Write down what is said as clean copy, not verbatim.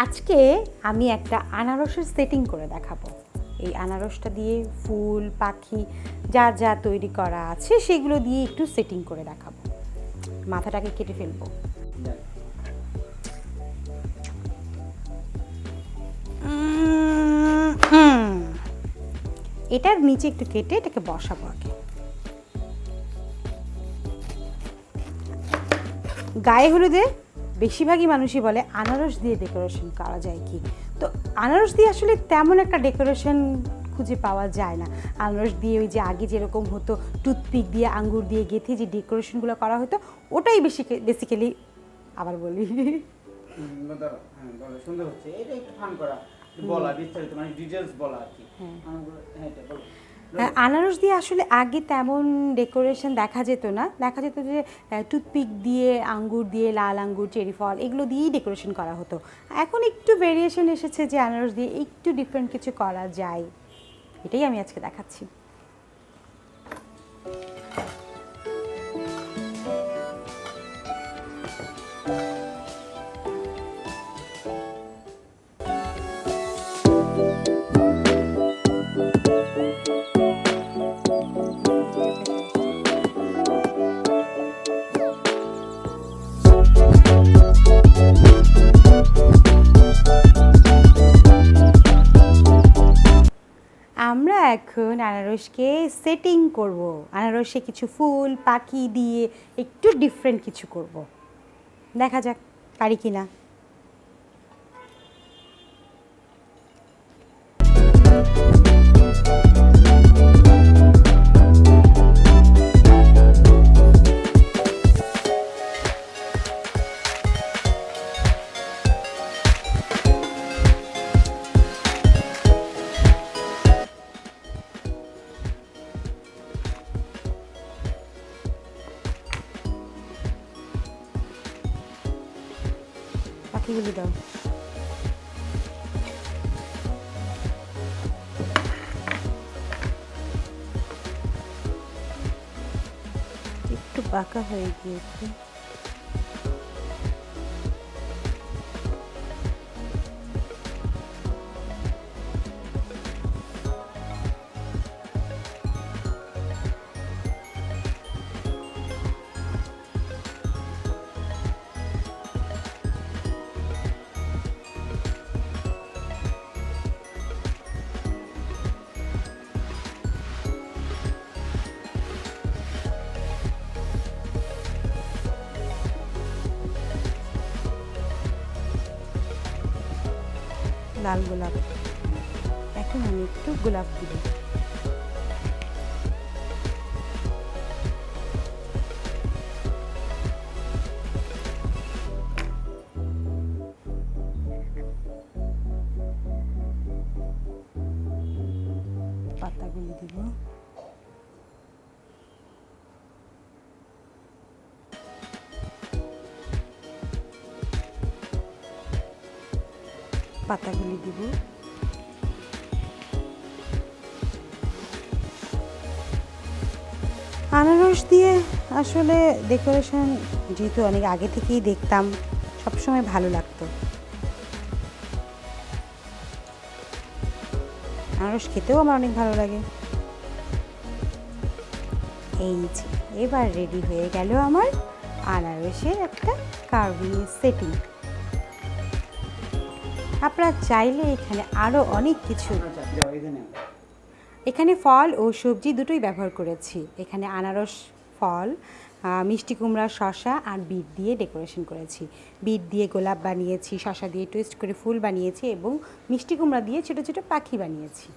আজকে আমি একটা আনারসের সেটিং করে দেখাবো। এই আনারসটা দিয়ে ফুল পাখি যা যা তৈরি করা আছে সেগুলো দিয়ে একটু সেটিং করে দেখাবো। মাথাটাকে কেটে ফেলবো। এটার নিচে একটু কেটে এটাকে বসাবো আগে। গায়ে হলুদে বেশিরভাগই মানুষই বলে আনারস দিয়ে ডেকোরেশন করা যায় কি, তো আনারস দিয়ে আসলে তেমন একটা ডেকোরেশন খুঁজে পাওয়া যায় না। আনারস দিয়ে ওই যে আগে যেরকম হতো টুথপিক দিয়ে আঙ্গুর দিয়ে গেঁথে যে ডেকোরেশনগুলো করা হতো ওটাই বেসিক্যালি আবার বলি সুন্দর হচ্ছে। এটা একটু ফান করা বলা বিস্তারিত মানে ডিটেইলস বলা আর কি। এটা বলো। আনারস দিয়ে আসলে আগে তেমন ডেকোরেশন দেখা যেত না, দেখা যেত যে টুথপিক দিয়ে আঙ্গুর দিয়ে লাল আঙ্গুর চেরি ফল এগুলো দিয়েই ডেকোরেশন করা হতো। এখন একটু ভেরিয়েশন এসেছে যে আনারস দিয়ে একটু ডিফারেন্ট কিছু করা যায়, এটাই আমি আজকে দেখাচ্ছি। আমরা এখন আনারসকে সেটিং করব, আনারসে কিছু ফুল পাখি দিয়ে একটু ডিফারেন্ট কিছু করব, দেখা যাক পারি কি না। পাখিগুলি দাও। একটু বাঁকা হয়ে গিয়েছে। লাল গোলাপ, এখন আমি একটু গোলাপ দিব। পাতাগুলি দিব। পাতাগুলি দিব। আনারস দিয়ে আসলে ডেকোরেশন যেহেতু অনেক আগে থেকেই দেখতাম, সবসময় ভালো লাগতো। আনারস খেতেও আমার অনেক ভালো লাগে। এই যে এবার রেডি হয়ে গেল আমার আনারসের একটা কার্ভিং সেটিং। আপনারা চাইলে এখানে আরও অনেক কিছু, এখানে ফল ও সবজি দুটোই ব্যবহার করেছি। এখানে আনারস ফল, মিষ্টি কুমড়া, শসা আর বিট দিয়ে ডেকোরেশন করেছি। বিট দিয়ে গোলাপ বানিয়েছি, শসা দিয়ে টুইস্ট করে ফুল বানিয়েছি এবং মিষ্টি কুমড়া দিয়ে ছোটো ছোটো পাখি বানিয়েছি।